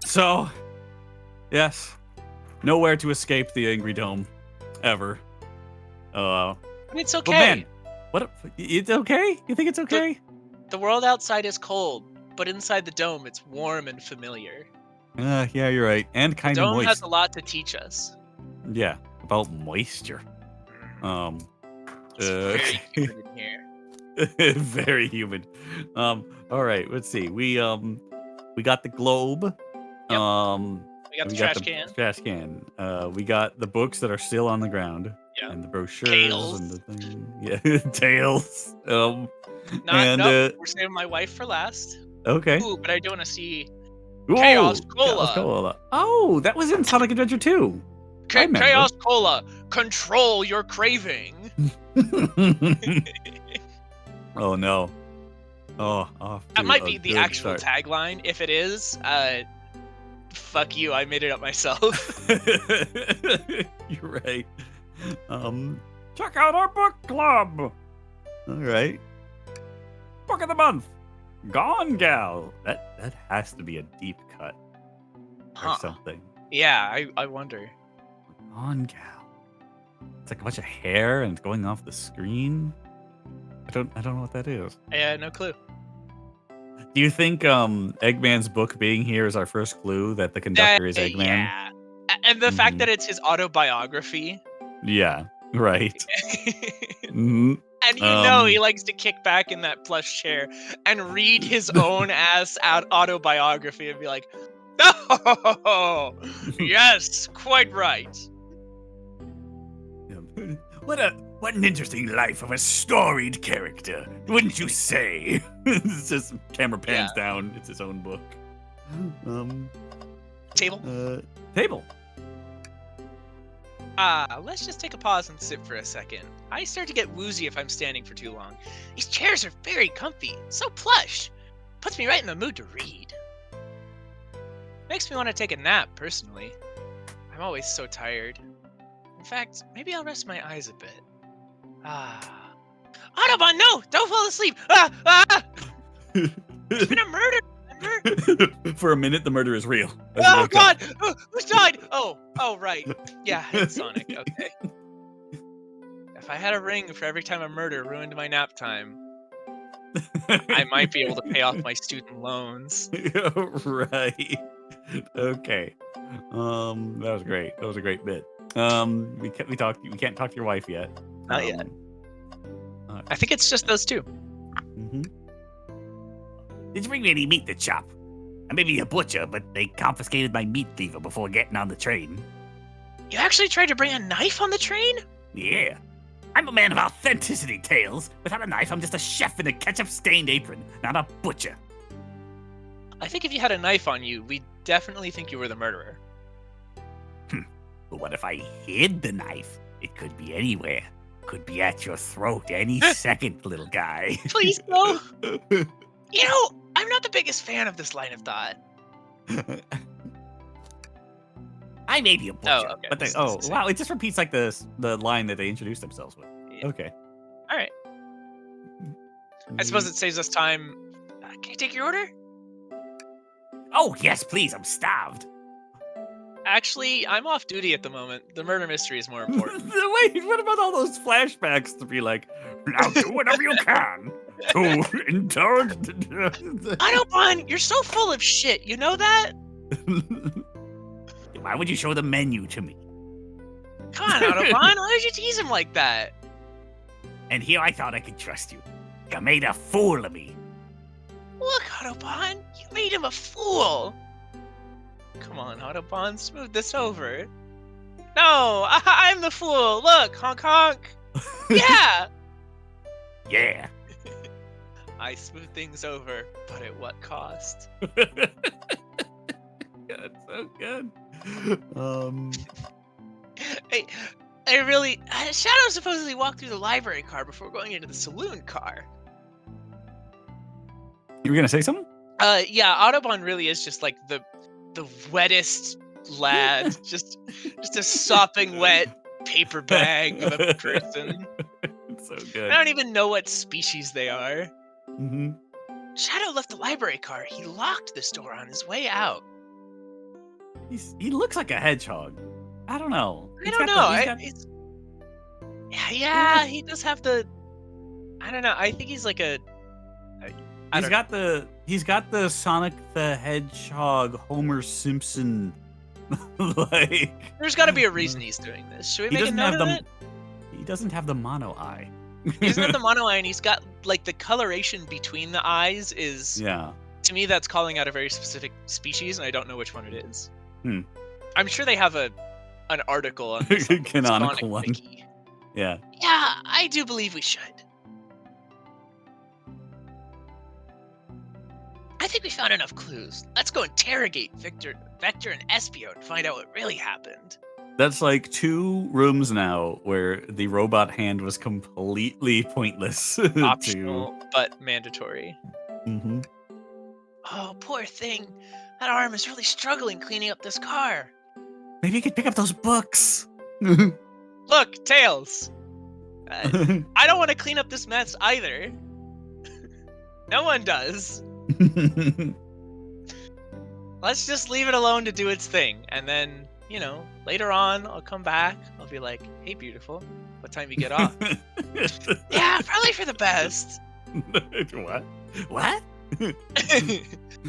So, yes, nowhere to escape the Angry Dome, ever. But it's okay. But man, what? It's okay? You think it's okay? The world outside is cold, but inside the dome, it's warm and familiar. Yeah, you're right, and The kind of dome moist. has a lot to teach us. Yeah, about moisture. It's very humid in here. Very humid. All right, let's see. We got the globe. Yep. We got the trash can. Trash can. We got the books that are still on the ground. Yeah. And the brochures Tails. and the thing. Yeah, tails. We're saving my wife for last. Okay. Ooh, but I do want to see Ooh, Chaos Cola. Oh, that was in Sonic Adventure 2. Chaos Cola, control your craving. Oh no. Oh, that might be the actual tagline. If it is, fuck you, I made it up myself. You're right. Check out our book club. All right. Book of the month. Gone Gal. That has to be a deep cut or something. Yeah, I wonder. Gone Gal. It's like a bunch of hair and it's going off the screen. I don't know what that is. Yeah, no clue. Do you think Eggman's book being here is our first clue that the conductor is Eggman? Yeah. And the fact that it's his autobiography. Yeah, right. Mm-hmm. And he likes to kick back in that plush chair and read his own autobiography and be like, "Oh, yes, quite right." What an interesting life of a storied character, wouldn't you say? It's just camera pans down. It's his own book. Table. Table. Let's just take a pause and sit for a second. I start to get woozy if I'm standing for too long. These chairs are very comfy, so plush. Puts me right in the mood to read. Makes me want to take a nap, personally. I'm always so tired. In fact, maybe I'll rest my eyes a bit. Autobahn, no! Don't fall asleep! There's been a murder, remember? For a minute, the murder is real. Oh, God! Who's died? Oh, right. Yeah, it's Sonic. Okay. If I had a ring for every time a murder ruined my nap time, I might be able to pay off my student loans. Right. Okay. That was great. That was a great bit. We can't talk to your wife yet. Not yet. I think it's just those two. Mm-hmm. Did you bring me any meat to chop? I may be a butcher, but they confiscated my meat cleaver before getting on the train. You actually tried to bring a knife on the train? Yeah. I'm a man of authenticity, Tails. Without a knife, I'm just a chef in a ketchup-stained apron, not a butcher. I think if you had a knife on you, we'd definitely think you were the murderer. But what if I hid the knife? It could be anywhere. Could be at your throat any second, little guy. Please, no. I'm not the biggest fan of this line of thought. I may be a butcher, but wow, it just repeats like the line that they introduced themselves with. Yeah. Okay. All right. I suppose it saves us time. Can you take your order? Oh, yes, please. I'm starved. Actually, I'm off duty at the moment. The murder mystery is more important. Wait, what about all those flashbacks to be like, now do whatever you can to indulge. Autobahn, you're so full of shit. You know that? Why would you show the menu to me? Come on, Autobahn. Why did you tease him like that? And here I thought I could trust you. You made a fool of me. Look, Autobahn, you made him a fool. Come on, Autobahn, smooth this over. No, I'm the fool. Look, honk honk. Yeah. Yeah. I smooth things over, but at what cost? God, so good. Shadow supposedly walked through the library car before going into the saloon car. You were gonna say something? Yeah, Autobahn really is just like the wettest lad, just a sopping wet paper bag of a person. It's so good. I don't even know what species they are. Mm-hmm. Shadow left the library car. He locked this door on his way out. He looks like a hedgehog. I don't know. I don't know. Yeah, he does have the. I don't know. I think he's like a. He's got the Sonic the Hedgehog Homer Simpson like. There's got to be a reason he's doing this. Should we make a note of it? He doesn't have the mono eye. He doesn't have the mono eye, and he's got like the coloration between the eyes is. Yeah. To me, that's calling out a very specific species, and I don't know which one it is. I'm sure they have an article on this canonical one. Wiki. Yeah. Yeah, I do believe we should. I think we found enough clues. Let's go interrogate Vector and Espio and find out what really happened. That's like 2 rooms now where the robot hand was completely pointless. Optional, but mandatory. Mm-hmm. Oh, poor thing. That arm is really struggling cleaning up this car. Maybe you could pick up those books. Look, Tails. I don't want to clean up this mess either. No one does. Let's just leave it alone to do its thing. And then, later on, I'll come back. I'll be like, hey, beautiful. What time you get off? Yeah, probably for the best. What? I'm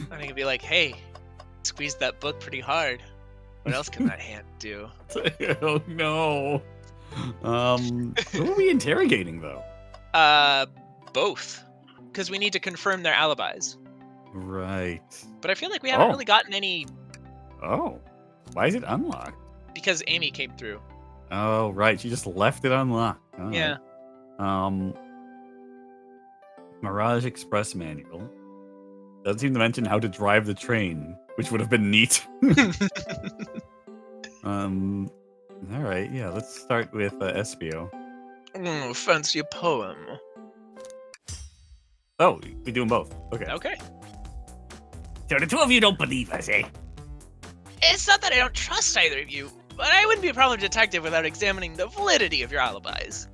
gonna be like, hey, squeezed that book pretty hard. What else can that hand do? Oh, no. Who are we interrogating, though? Both. Because we need to confirm their alibis. Right. But I feel like we haven't really gotten any... Oh. Why is it unlocked? Because Amy came through. Oh, right. She just left it unlocked. Oh. Yeah. Mirage Express manual. Doesn't seem to mention how to drive the train, which would have been neat. All right. Yeah, let's start with Espio. Fancy a poem. Oh, we're doing both. Okay. Okay. So the 2 of you don't believe us, eh? It's not that I don't trust either of you, but I wouldn't be a problem detective without examining the validity of your alibis.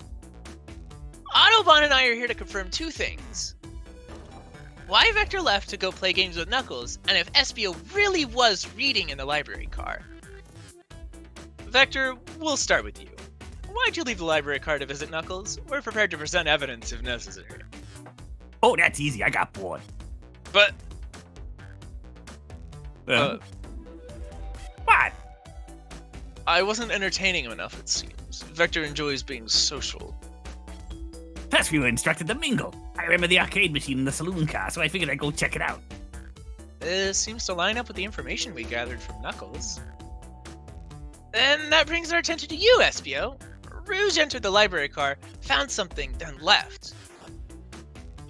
Autobahn and I are here to confirm 2 things. Why Vector left to go play games with Knuckles, and if Espio really was reading in the library car. Vector, we'll start with you. Why'd you leave the library car to visit Knuckles? We're prepared to present evidence if necessary. Oh, that's easy. I got bored. But... what? I wasn't entertaining him enough, it seems. Vector enjoys being social. Plus, we were instructed to mingle. I remember the arcade machine in the saloon car, so I figured I'd go check it out. This seems to line up with the information we gathered from Knuckles. Then that brings our attention to you, Espio. Rouge entered the library car, found something, then left.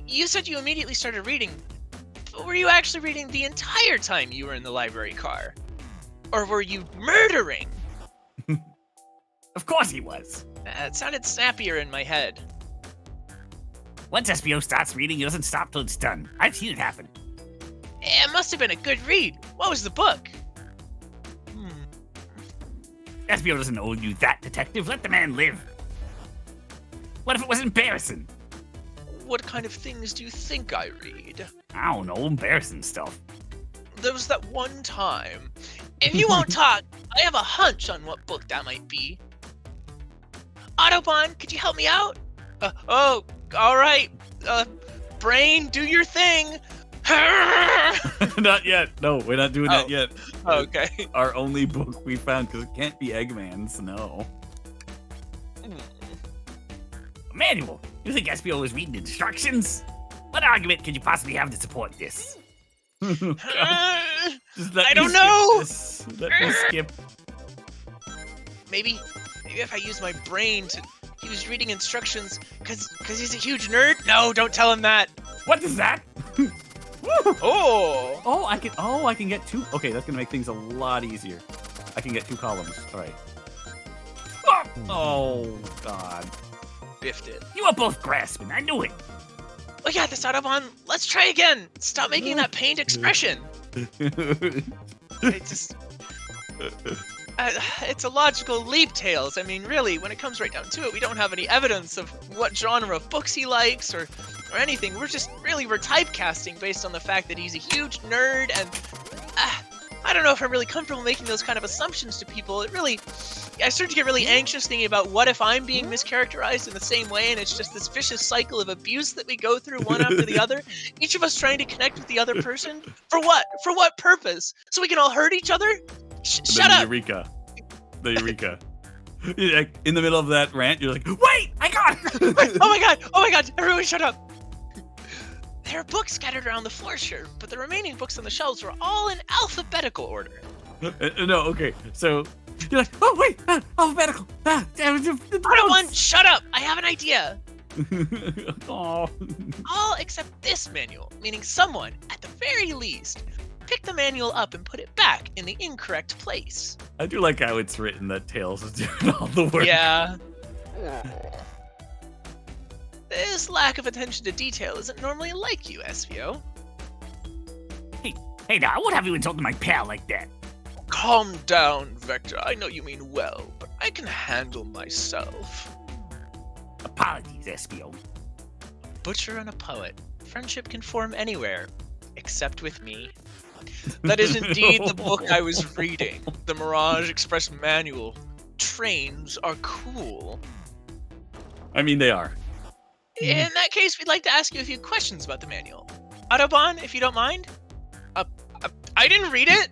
You said you immediately started reading, but were you actually reading the entire time you were in the library car? Or were you murdering? Of course he was. It sounded snappier in my head. Once Espio starts reading, he doesn't stop till it's done. I've seen it happen. It must have been a good read. What was the book? Espio doesn't owe you that, detective. Let the man live. What if it was embarrassing? What kind of things do you think I read? I don't know, embarrassing stuff. There was that one time. If you won't talk, I have a hunch on what book that might be. Autobahn, could you help me out? All right. Brain, do your thing. Not yet. No, we're not doing that yet. Okay. Our only book we found, because it can't be Eggman's, no. Manual, you think Espio was reading instructions? What argument could you possibly have to support this? I don't know. Let me skip. Maybe if I use my brain to... He was reading instructions because he's a huge nerd? No, don't tell him that. What is that? Oh! Oh, I can get 2. Okay, that's gonna make things a lot easier. I can get 2 columns. All right. Oh God. Biffed it. You were both grasping. I knew it. Look at this, Autobahn. Let's try again. Stop making that pained expression. It's a logical leap, Tails. I mean, really, when it comes right down to it, we don't have any evidence of what genre of books he likes or anything. We're typecasting based on the fact that he's a huge nerd and... I don't know if I'm really comfortable making those kind of assumptions to people. I start to get really anxious thinking about what if I'm being mischaracterized in the same way, and it's just this vicious cycle of abuse that we go through one after the other, each of us trying to connect with the other person. For what? For what purpose? So we can all hurt each other? Shut up! Eureka. The Eureka. You're like, in the middle of that rant, you're like, wait! I got it! Oh my god! Oh my god! Everyone shut up! There are books scattered around the floor, sure, but the remaining books on the shelves were all in alphabetical order. No, okay. So you're like, oh wait, alphabetical. Everyone, shut up! I have an idea. Oh. All except this manual, meaning someone, at the very least, pick the manual up and put it back in the incorrect place. I do like how it's written that Tails is doing all the work. Yeah. This lack of attention to detail isn't normally like you, SVO. Hey now, I won't have you insulting my pal like that. Calm down, Vector. I know you mean well, but I can handle myself. Apologies, Espio. A butcher and a poet. Friendship can form anywhere, except with me. That is indeed the book I was reading. The Mirage Express Manual. Trains are cool. I mean, they are. In that case, we'd like to ask you a few questions about the manual. Autobahn, if you don't mind? I didn't read it!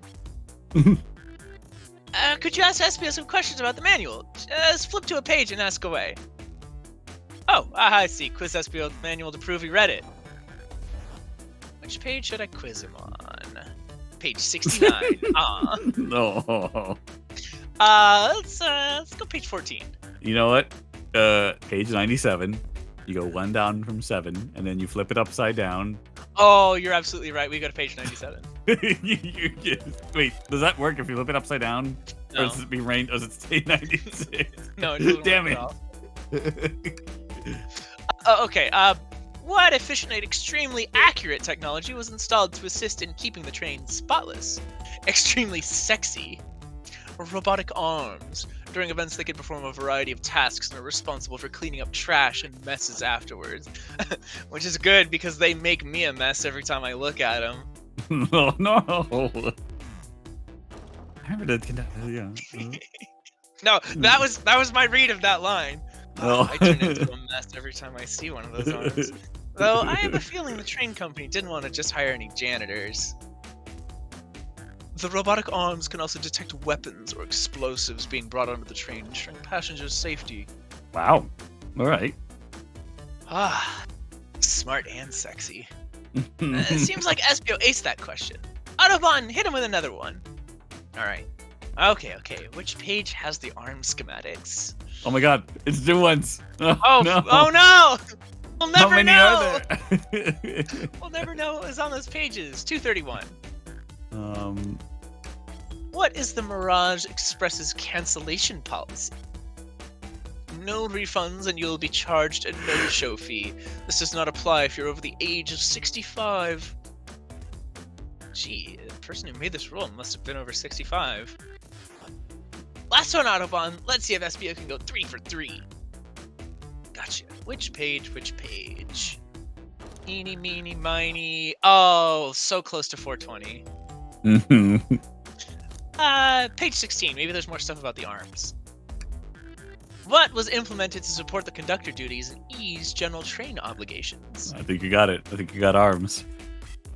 Could you ask Espio some questions about the manual? Just flip to a page and ask away. Oh, I see. Quiz Espio manual to prove he read it. Which page should I quiz him on? Page 69. No. Let's go page 14. You know what? Page 97. You go one down from 7, and then you flip it upside down. Oh, you're absolutely right. We go to page 97. Wait, does that work if you flip it upside down? No. Or does it be rain? Does it stay 96? No, it doesn't Damn work it. at all. Okay, what efficient and extremely accurate technology was installed to assist in keeping the train spotless? Extremely sexy. Robotic arms. During events, they can perform a variety of tasks and are responsible for cleaning up trash and messes afterwards. Which is good because they make me a mess every time I look at them. Oh, no. I remember that. Yeah. No, that was my read of that line. Oh. I turn into a mess every time I see one of those arms. Though I have a feeling the train company didn't want to just hire any janitors. The robotic arms can also detect weapons or explosives being brought onto the train, ensuring passengers' safety. Wow. All right. Ah, smart and sexy. It seems like Espio aced that question. Autobahn, hit him with another one. All right. Okay. Which page has the arm schematics? Oh my god, it's new ones. Oh no. Oh no! We'll How never many know. are there? We'll never know what was on those pages. 231. Um, What is the Mirage Express's cancellation policy? No refunds and you'll be charged a no-show fee. This does not apply if you're over the age of 65. Gee, the person who made this rule must have been over 65. Last one, Autobahn. Let's see if Espio can go 3 for 3. Gotcha. Which page? Eeny, meeny, miny. Oh, so close to 420. Page 16. Maybe there's more stuff about the arms. What was implemented to support the conductor duties and ease general train obligations? I think you got it. I think you got arms.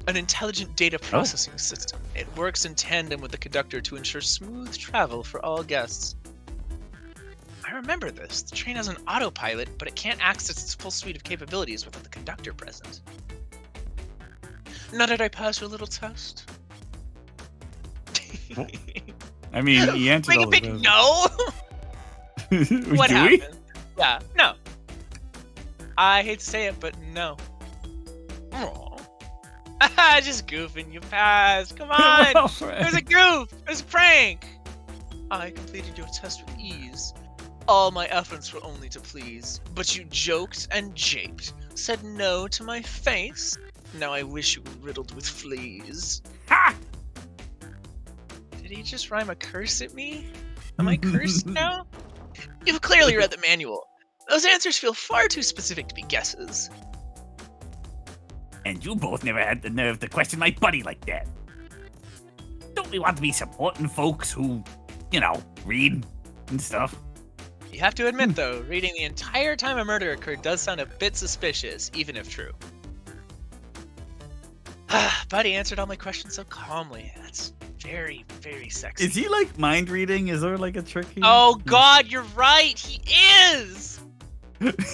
An intelligent data processing system. It works in tandem with the conductor to ensure smooth travel for all guests. I remember this. The train has an autopilot, but it can't access its full suite of capabilities without the conductor present. Now did I pass your little test? I mean, he answered Make all a of big those. no! What Do happened? Yeah, no. I hate to say it, but no. Aw. Just goofing, you passed. Come on! Well, It was a goof! It was a prank! I completed your test with ease. All my efforts were only to please. But you joked and japed. Said no to my face. Now I wish you were riddled with fleas. Ha! Did he just rhyme a curse at me? Am I cursed now? You've clearly read the manual. Those answers feel far too specific to be guesses. And you both never had the nerve to question my buddy like that. Don't we want to be supporting folks who, read and stuff? You have to admit, though, reading the entire time a murder occurred does sound a bit suspicious, even if true. Buddy answered all my questions so calmly. That's very, very sexy. Is he like mind reading? Is there like a trick here? Oh God, you're right. He is.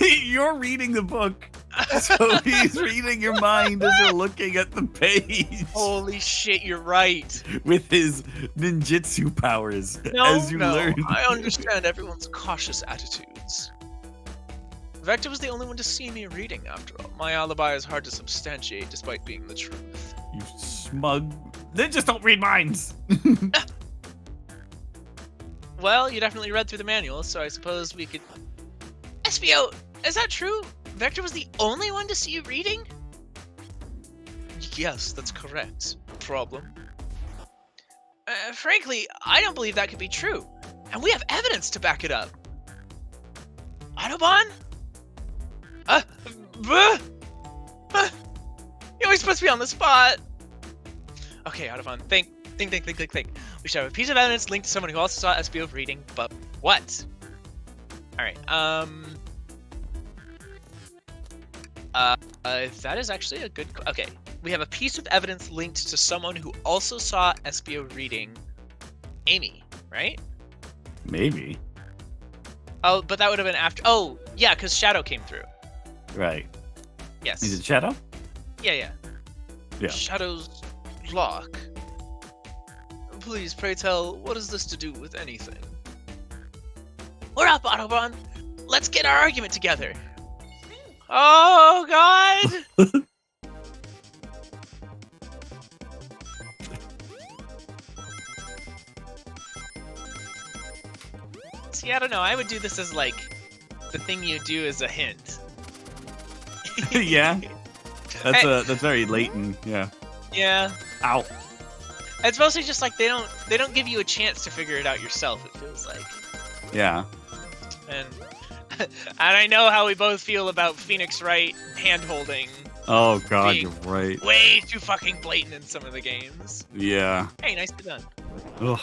You're reading the book, so he's reading your mind as you're looking at the page. Holy shit, you're right. With his ninjutsu powers, No, as you no, learn. I understand everyone's cautious attitudes. Vector was the only one to see me reading, after all. My alibi is hard to substantiate, despite being the truth. You smug. Then just don't read minds. Well, you definitely read through the manual, so I suppose we could... SBO, is that true? Vector was the only one to see you reading? Yes, that's correct. Problem? Frankly, I don't believe that could be true. And we have evidence to back it up. Autobahn? You always puts me on the spot. Okay, Autobahn, think. We should have a piece of evidence linked to someone who also saw SBO reading, but what? Alright, that is actually a good... Okay, we have a piece of evidence linked to someone who also saw SBO reading Amy, right? Maybe. Oh, but that would have been after... Oh, yeah, because Shadow came through. Right. Yes. Is it Shadow? Yeah. Yeah. Shadow's lock. Please, pray tell, what is this to do with anything? We're up, Autobahn. Let's get our argument together. Oh, God! See, I don't know. I would do this as, like, the thing you do as a hint. Yeah. That's very latent. Yeah. Yeah. Ow. It's mostly just like they don't give you a chance to figure it out yourself, it feels like. Yeah. And I know how we both feel about Phoenix Wright hand-holding. Oh God, Being you're right. way too fucking blatant in some of the games. Yeah. Hey, nicely done. Ugh.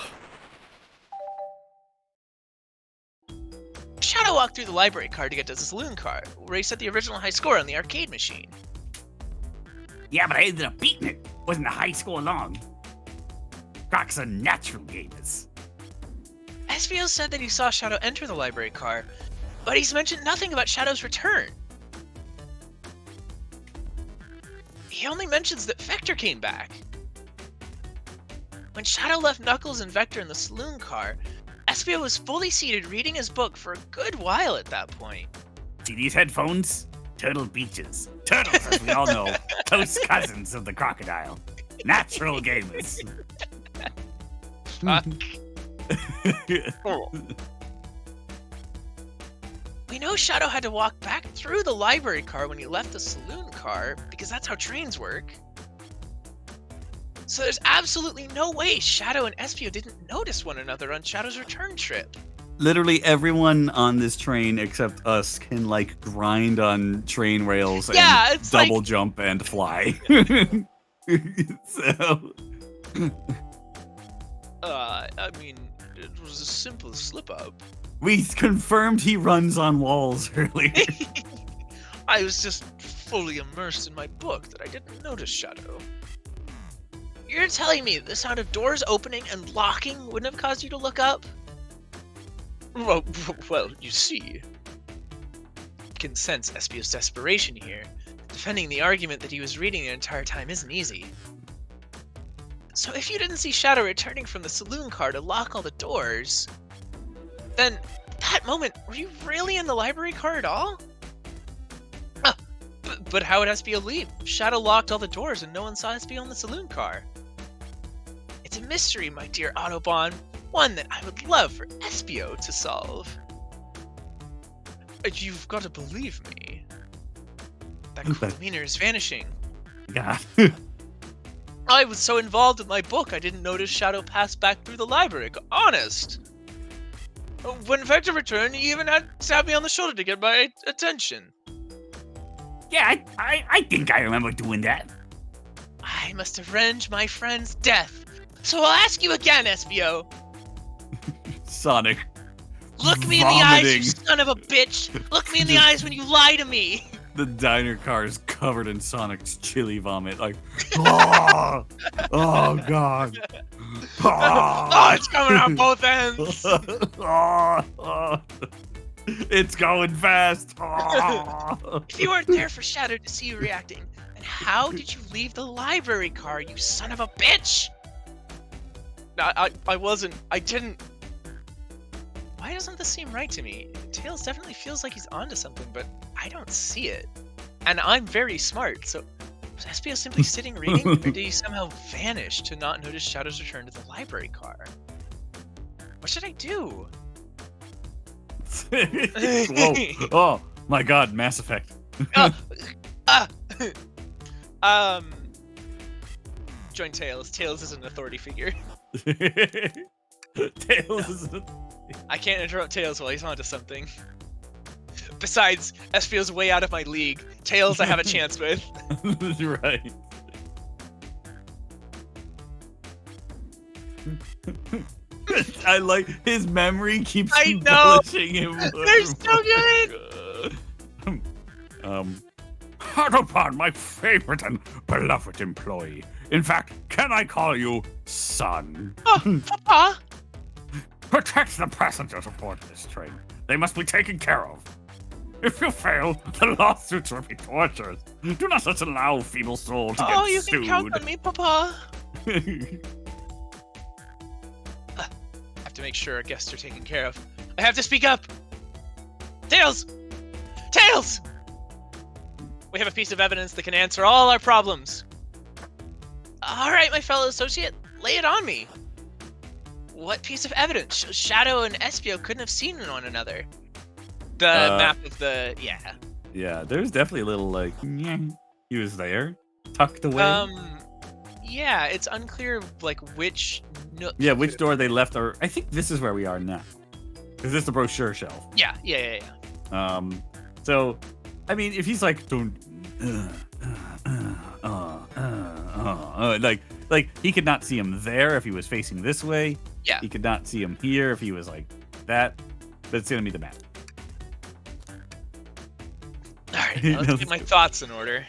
Shadow walked through the library card to get to the saloon car, where he set the original high score on the arcade machine. Yeah, but I ended up beating it. Wasn't a high score long. Croc's a natural gamers. SVO said that he saw Shadow enter the library car, but he's mentioned nothing about Shadow's return. He only mentions that Vector came back. When Shadow left Knuckles and Vector in the saloon car, SVO was fully seated reading his book for a good while at that point. See these headphones? Turtle beaches. Turtles, as we all know, close cousins of the crocodile. Natural gamers. Fuck. We know Shadow had to walk back through the library car when he left the saloon car, because that's how trains work. So there's absolutely no way Shadow and Espio didn't notice one another on Shadow's return trip. Literally everyone on this train except us can like grind on train rails and it's double like... jump and fly. So I mean, it was a simple slip-up. we confirmed he runs on walls earlier. I was just fully immersed in my book that I didn't notice Shadow. You're telling me the sound of doors opening and locking wouldn't have caused you to look up? Well, you see. I can sense Espio's desperation here. Defending the argument that he was reading the entire time isn't easy. So if you didn't see Shadow returning from the saloon car to lock all the doors, then that moment, were you really in the library car at all? But how would Espio leave? Shadow locked all the doors and no one saw Espio in the saloon car. It's a mystery, my dear Autobahn. One that I would love for Espio to solve. You've got to believe me. That cool demeanor is vanishing. God. I was so involved in my book, I didn't notice Shadow pass back through the library. Honest. When Vector returned, he even had to tap me on the shoulder to get my attention. Yeah, I think I remember doing that. I must avenge my friend's death. So I'll ask you again, SBO. Sonic. Look me in the eyes, Vomiting. you son of a bitch. Look me in the eyes when you lie to me. The diner car is covered in Sonic's chili vomit. Like, oh, oh God. Oh, it's coming out both ends. It's going fast. Oh. If you weren't there for Shadow to see you reacting, then how did you leave the library car, you son of a bitch? I wasn't. I didn't. Why doesn't this seem right to me? Tails definitely feels like he's onto something, but I don't see it. And I'm very smart, so was SBO simply sitting reading, or did he somehow vanish to not notice Shadow's return to the library car? What should I do? Whoa. Oh my God, Mass Effect. Join Tails. Tails is an authority figure. Tails is I can't interrupt Tails while he's onto something. Besides, SBO's way out of my league. Tails I have a chance with. right. I like his memory keeps I know. embellishing him. They're so good! Autopod, my favorite and beloved employee. In fact, can I call you son? Oh, Papa! Protect the passengers aboard this train. They must be taken care of. If you fail, the lawsuits will be tortures. Do not just allow feeble soul to Oh, get you sued. can count on me, Papa! I have to make sure our guests are taken care of. I have to speak up! Tails! Tails! We have a piece of evidence that can answer all our problems. Alright, my fellow associate, lay it on me. What piece of evidence? Shadow and SBO couldn't have seen one another. The map of the... yeah. Yeah, there's definitely a little like, he was there, tucked away. Yeah, it's unclear like which nook. Yeah, which door they left, or I think this is where we are now. Is this the brochure shelf? Yeah. So, I mean, if he's like, don't, like he could not see him there if he was facing this way. Yeah. He could not see him here if he was like that. But it's gonna be the map. All right, let's get my thoughts in order.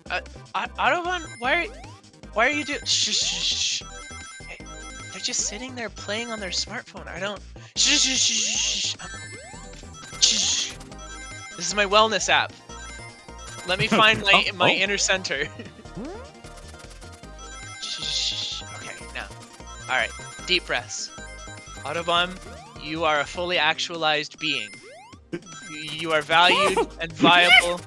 Autobahn, why are you doing? Shh. Hey, they're just sitting there playing on their smartphone. I don't. Shh. Shh. This is my wellness app. Let me find my inner center. Shh. Okay, now. All right, deep breaths. Autobahn, you are a fully actualized being. You are valued and viable.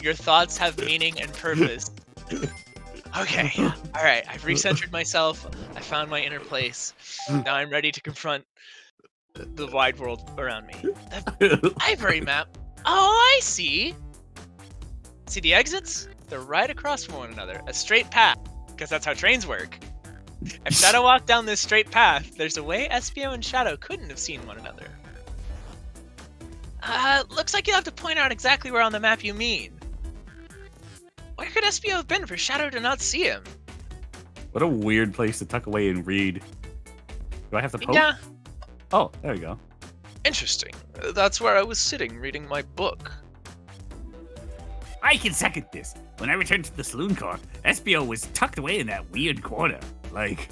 Your thoughts have meaning and purpose. Okay, alright, I've recentered myself. I found my inner place. Now I'm ready to confront the wide world around me. The library map. Oh, I see. See the exits? They're right across from one another. A straight path, because that's how trains work. If Shadow walked down this straight path, there's a way SBO and Shadow couldn't have seen one another. Looks like you'll have to point out exactly where on the map you mean. Where could SBO have been for Shadow to not see him? What a weird place to tuck away and read. Do I have to poke? Yeah. Oh, there you go. Interesting. That's where I was sitting reading my book. I can second this. When I returned to the saloon car, SBO was tucked away in that weird corner. Like...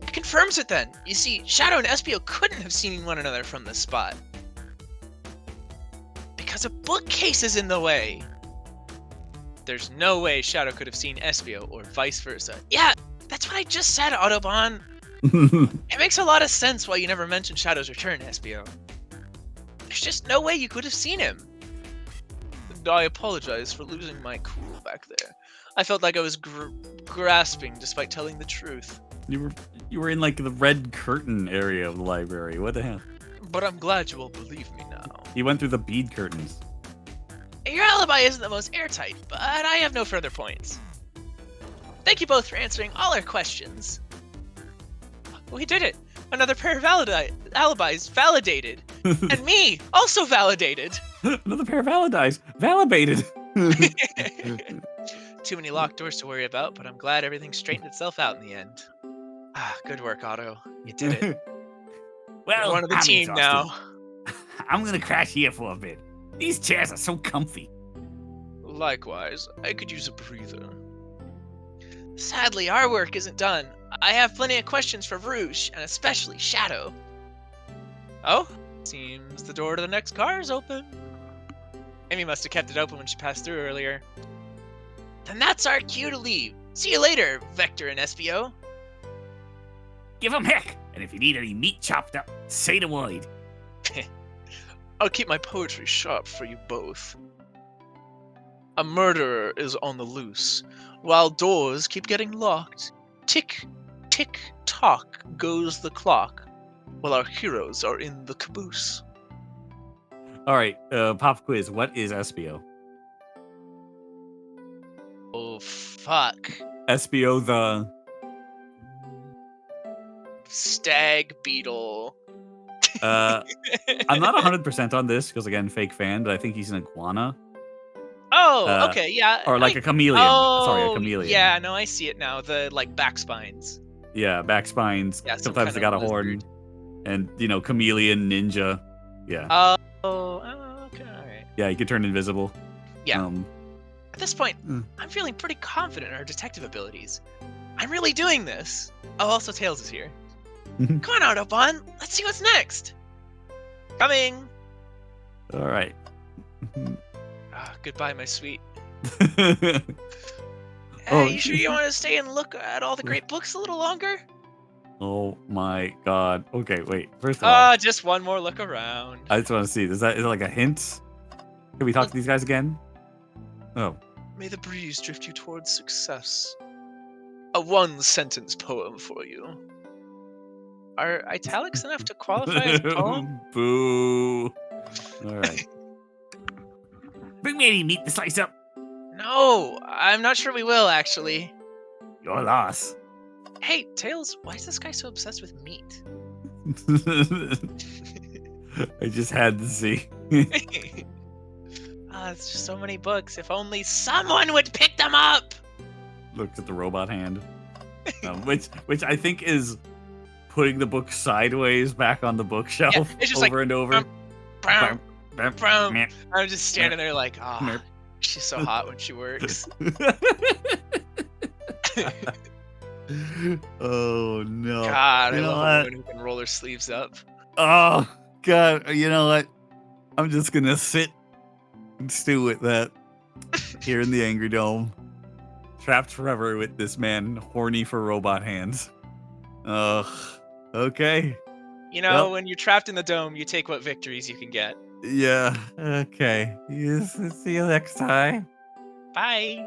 It confirms it then. You see, Shadow and SBO couldn't have seen one another from this spot. Because a bookcase is in the way. There's no way Shadow could have seen SBO or vice versa. Yeah, that's what I just said, Autobahn. It makes a lot of sense why you never mentioned Shadow's return, SBO. There's just no way you could have seen him. I apologize for losing my cool back there. I felt like I was grasping despite telling the truth. You were in like the red curtain area of the library. What the hell? But I'm glad you will believe me now. He went through the bead curtains. Your alibi isn't the most airtight, but I have no further points. Thank you both for answering all our questions. We did it! Another pair of alibis validated! And me, also validated! Another pair of alibis validated. Too many locked doors to worry about, but I'm glad everything straightened itself out in the end. Ah, good work, Otto. You did it. You're Well, one of the I'm team exhausted. now. I'm gonna crash here for a bit. These chairs are so comfy. Likewise, I could use a breather. Sadly, our work isn't done. I have plenty of questions for Rouge, and especially Shadow. Oh, seems the door to the next car is open. Amy must have kept it open when she passed through earlier. Then that's our cue to leave. See you later, Vector and SBO. Give 'em heck, and if you need any meat chopped up, say the word. I'll keep my poetry sharp for you both. A murderer is on the loose, while doors keep getting locked. Tick, tick, tock goes the clock, while our heroes are in the caboose. All right, pop quiz. What is SBO? Oh, fuck. SBO the Stag beetle. I'm not 100% on this because again, fake fan, but I think he's an iguana Oh, okay, yeah. or like a chameleon. Sorry, a chameleon. Yeah, no, I see it now. The like back spines. Yeah, back spines. Yeah, some Sometimes they kind got a of horn, lizard. and chameleon, ninja. Yeah, Okay, alright. yeah, you could turn invisible. Yeah. At this point, Mm. I'm feeling pretty confident in our detective abilities. I'm really doing this. Oh, also Tails is here. Mhm. Come on, Autobahn. Let's see what's next. Coming. All right. Goodbye, my sweet. Oh, Hey, you sure you want to stay and look at all the great books a little longer? Oh my god. Okay, wait. First of all, Just one more look around. I just want to see. Is it like a hint? Can we talk to these guys again? Oh. May the breeze drift you towards success. A one-sentence poem for you. Are italics enough to qualify as a poem? Boo. All right. Bring me any meat to slice up. No, I'm not sure we will, actually. Your loss. Hey, Tails, why is this guy so obsessed with meat? I just had to see. It's just so many books. If only someone would pick them up! Looks at the robot hand, which I think is putting the book sideways back on the bookshelf Yeah, it's just over and over. Brown, Bam, brown. meh. I'm just standing there like, Merp. she's so hot when she works. Oh no! God, I You know love what? a woman who can roll her sleeves up. Oh god! You know what? I'm just gonna sit and stew with that here in the Angry Dome, trapped forever with this man horny for robot hands. Ugh. Okay. You know, Well- when you're trapped in the dome, you take what victories you can get. Yeah. Okay. See you next time. Bye.